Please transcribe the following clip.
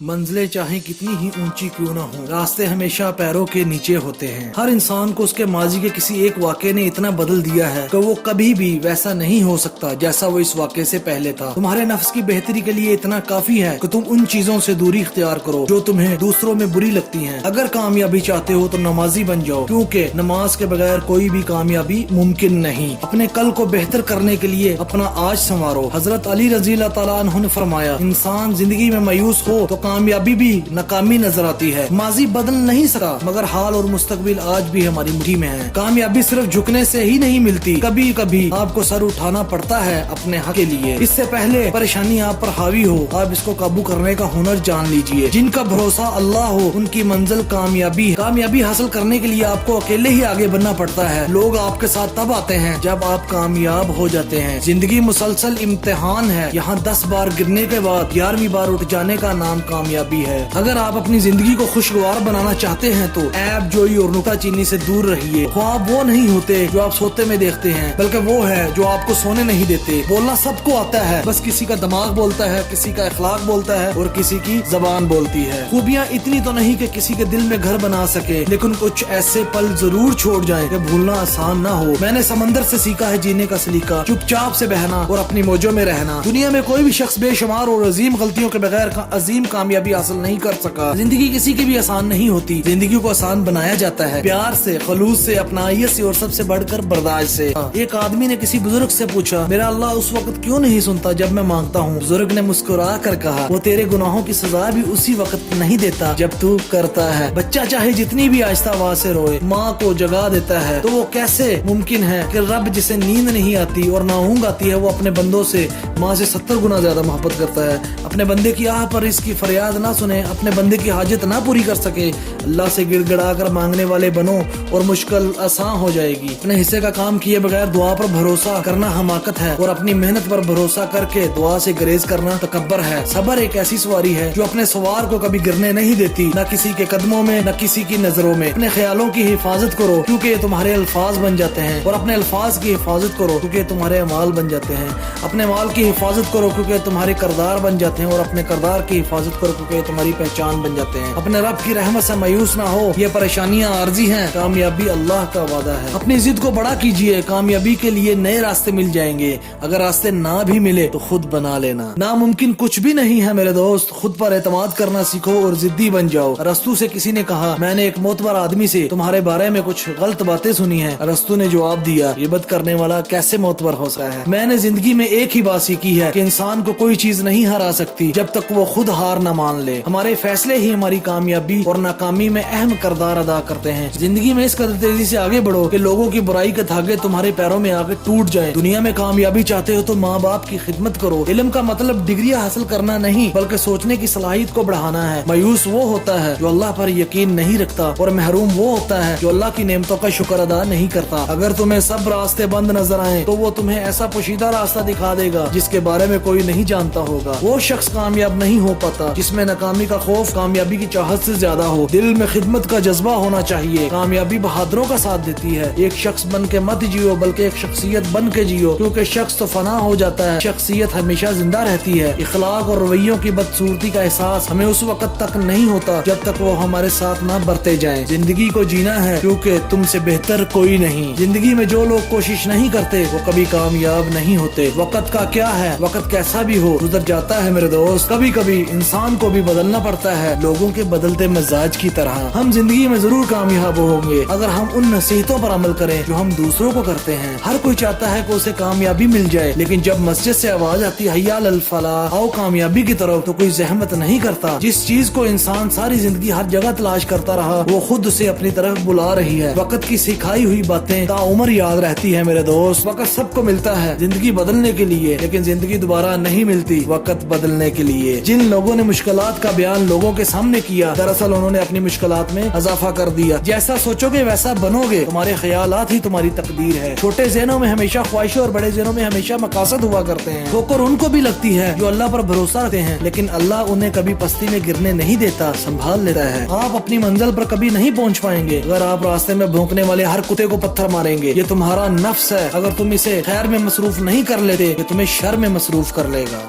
منزلیں چاہیں کتنی ہی اونچی کیوں نہ ہوں، راستے ہمیشہ پیروں کے نیچے ہوتے ہیں۔ ہر انسان کو اس کے ماضی کے کسی ایک واقعے نے اتنا بدل دیا ہے کہ وہ کبھی بھی ویسا نہیں ہو سکتا جیسا وہ اس واقعے سے پہلے تھا۔ تمہارے نفس کی بہتری کے لیے اتنا کافی ہے کہ تم ان چیزوں سے دوری اختیار کرو جو تمہیں دوسروں میں بری لگتی ہیں۔ اگر کامیابی چاہتے ہو تو نمازی بن جاؤ، کیونکہ نماز کے بغیر کوئی بھی کامیابی ممکن نہیں۔ اپنے کل کو بہتر کرنے کے لیے اپنا آج سنوارو۔ حضرت علی رضی اللہ تعالیٰ عنہ نے فرمایا، انسان زندگی میں مایوس ہو تو کامیابی بھی ناکامی نظر آتی ہے۔ ماضی بدل نہیں سکا مگر حال اور مستقبل آج بھی ہماری مٹھی میں ہے۔ کامیابی صرف جھکنے سے ہی نہیں ملتی، کبھی کبھی آپ کو سر اٹھانا پڑتا ہے اپنے حق کے لیے۔ اس سے پہلے پریشانی آپ پر حاوی ہو، آپ اس کو قابو کرنے کا ہنر جان لیجئے۔ جن کا بھروسہ اللہ ہو ان کی منزل کامیابی ہے۔ کامیابی حاصل کرنے کے لیے آپ کو اکیلے ہی آگے بڑھنا پڑتا ہے۔ لوگ آپ کے ساتھ تب آتے ہیں جب آپ کامیاب ہو جاتے ہیں۔ زندگی مسلسل امتحان ہے، یہاں 10 بار گرنے کے بعد 11ویں بار اٹھ جانے کا نام کامیابی ہے۔ اگر آپ اپنی زندگی کو خوشگوار بنانا چاہتے ہیں تو عیب جوئی اور نکتہ چینی سے دور رہیے۔ خواب وہ نہیں ہوتے جو آپ سوتے میں دیکھتے ہیں، بلکہ وہ ہے جو آپ کو سونے نہیں دیتے۔ بولنا سب کو آتا ہے، بس کسی کا دماغ بولتا ہے، کسی کا اخلاق بولتا ہے اور کسی کی زبان بولتی ہے۔ خوبیاں اتنی تو نہیں کہ کسی کے دل میں گھر بنا سکے، لیکن کچھ ایسے پل ضرور چھوڑ جائیں کہ بھولنا آسان نہ ہو۔ میں نے سمندر سے سیکھا ہے جینے کا سلیقہ، چپ چاپ سے بہنا اور اپنی موجوں میں رہنا۔ دنیا میں کوئی بھی شخص بے شمار اور عظیم غلطیوں کے بغیر عظیم کامیابی حاصل نہیں کر سکا۔ زندگی کسی کی بھی آسان نہیں ہوتی، زندگی کو آسان بنایا جاتا ہے پیار سے، خلوص سے، اپنائیت سے اور سب سے بڑھ کر برداشت سے۔ ایک آدمی نے کسی بزرگ سے پوچھا، میرا اللہ اس وقت کیوں نہیں سنتا جب میں مانگتا ہوں؟ بزرگ نے مسکرا کر کہا، وہ تیرے گناہوں کی سزا بھی اسی وقت نہیں دیتا جب تو کرتا ہے۔ بچہ چاہے جتنی بھی آہستہ آواز سے روئے، ماں کو جگا دیتا ہے، تو وہ کیسے ممکن ہے کہ رب جسے نیند نہیں آتی اور نہ اونگ آتی ہے، وہ اپنے بندوں سے ماں سے 70 گنا زیادہ محبت کرتا ہے؟ اپنے بندے کی آہ پر اس کی فریاد نہ سنے، اپنے بندے کی حاجت نہ پوری کر سکے؟ اللہ سے گڑ گڑا کر مانگنے والے بنو اور مشکل آسان ہو جائے گی۔ اپنے حصے کا کام کیے بغیر دعا پر بھروسہ کرنا حماقت ہے، اور اپنی محنت پر بھروسہ کر کے دعا سے گریز کرنا تکبر ہے۔ صبر ایک ایسی سواری ہے جو اپنے سوار کو کبھی گرنے نہیں دیتی، نہ کسی کے قدموں میں نہ کسی کی نظروں میں۔ اپنے خیالوں کی حفاظت کرو کیونکہ یہ تمہارے الفاظ بن جاتے ہیں، اور اپنے الفاظ کی حفاظت کرو کیونکہ تمہارے اعمال بن جاتے ہیں۔ اپنے مال کی حفاظت کرو کیونکہ تمہارے کردار بن جاتے ہیں، اور اپنے کردار کی حفاظت کرو کیونکہ تمہاری پہچان بن جاتے ہیں۔ اپنے رب کی رحمت سے مایوس نہ ہو، یہ پریشانیاں عارضی ہیں، کامیابی اللہ کا وعدہ ہے۔ اپنی ضد کو بڑا کیجئے، کامیابی کے لیے نئے راستے مل جائیں گے۔ اگر راستے نہ بھی ملے تو خود بنا لینا۔ ناممکن کچھ بھی نہیں ہے میرے دوست، خود پر اعتماد کرنا سیکھو اور ضدی بن جاؤ۔ ارسطو سے کسی نے کہا، میں نے ایک معتبر آدمی سے تمہارے بارے میں کچھ غلط باتیں سنی ہیں۔ ارسطو نے جواب دیا، غیبت کرنے والا کیسے معتبر ہو سکتا ہے؟ میں نے زندگی میں ایک ہی بات سیکھی ہے کہ انسان کو کوئی چیز نہیں ہرا سکتی جب تک وہ خود ہار نہ مان لے۔ ہمارے فیصلے ہی ہماری کامیابی اور ناکامی میں اہم کردار ادا کرتے ہیں۔ زندگی میں اس قدر تیزی سے آگے بڑھو کہ لوگوں کی برائی کے دھاگے تمہارے پیروں میں آگے ٹوٹ جائیں۔ دنیا میں کامیابی چاہتے ہو تو ماں باپ کی خدمت کرو۔ علم کا مطلب ڈگریاں حاصل کرنا نہیں بلکہ سوچنے کی صلاحیت کو بڑھانا ہے۔ مایوس وہ ہوتا ہے جو اللہ پر یقین نہیں رکھتا، اور محروم وہ ہوتا ہے جو اللہ کی نعمتوں کا شکر ادا نہیں کرتا۔ اگر تمہیں سب راستے بند نظر آئیں تو وہ تمہیں ایسا پوشیدہ راستہ دکھا دے گا جس کے بارے میں کوئی نہیں جانتا ہوگا۔ وہ شخص کامیاب نہیں ہو پاتا جس میں ناکامی کا خوف کامیابی کی چاہت سے زیادہ ہو۔ دل میں خدمت کا جذبہ ہونا چاہیے۔ کامیابی بہادروں کا ساتھ دیتی ہے۔ ایک شخص بن کے مت جیو بلکہ ایک شخصیت بن کے جیو، کیونکہ شخص تو فنا ہو جاتا ہے، شخصیت ہمیشہ زندہ رہتی ہے۔ اخلاق اور رویوں کی بدصورتی کا احساس ہمیں اس وقت تک نہیں ہوتا جب تک وہ ہمارے ساتھ نہ برتے جائیں۔ زندگی کو جینا ہے کیونکہ تم سے بہتر کوئی نہیں۔ زندگی میں جو لوگ کوشش نہیں کرتے وہ کبھی کامیاب نہیں ہوتے۔ وقت کا کیا ہے، وقت کیسا بھی ہو گزر جاتا ہے میرے دوست۔ کبھی کبھی انسان کو بھی بدلنا پڑتا ہے لوگوں کے بدلتے مزاج کی طرح۔ ہم زندگی میں ضرور کامیاب ہوں گے اگر ہم ان نصیحتوں پر عمل کریں جو ہم دوسروں کو کرتے ہیں۔ ہر کوئی چاہتا ہے کہ اسے کامیابی مل جائے، لیکن جب مسجد سے آواز آتی ہے حی علی الفلاح، آؤ کامیابی کی طرف، تو کوئی زحمت نہیں کرتا۔ جس چیز کو انسان ساری زندگی ہر جگہ تلاش کرتا رہا وہ خود اسے اپنی طرف بلا رہی ہے۔ وقت کی سکھائی ہوئی باتیں تا عمر یاد رہتی ہے میرے دوست۔ وقت سب کو ملتا ہے زندگی بدلنے کے لیے، لیکن زندگی دوبارہ نہیں ملتی وقت بدلنے کے لیے۔ جن لوگوں نے مشکلات کا بیان لوگوں کے سامنے کیا، دراصل انہوں نے اپنی مشکلات میں اضافہ کر دیا۔ جیسا سوچو گے ویسا بنو گے، تمہارے خیالات ہی تمہاری تقدیر ہے۔ چھوٹے ذہنوں میں ہمیشہ خواہشیں اور بڑے ذہنوں میں ہمیشہ مقاصد ہوا کرتے ہیں۔ ٹھوکر ان کو بھی لگتی ہے جو اللہ پر بھروسہ رکھتے ہیں، لیکن اللہ انہیں کبھی پستی میں گرنے نہیں دیتا، سنبھال لیتا ہے۔ آپ اپنی منزل پر کبھی نہیں پہنچ پائیں گے اگر آپ راستے میں بھونکنے والے ہر کتے کو پتھر ماریں گے۔ یہ تمہارا نفس ہے، اگر تم اسے خیر میں مصروف نہیں کر لیتے یہ تمہیں شر میں مصروف کر لے گا۔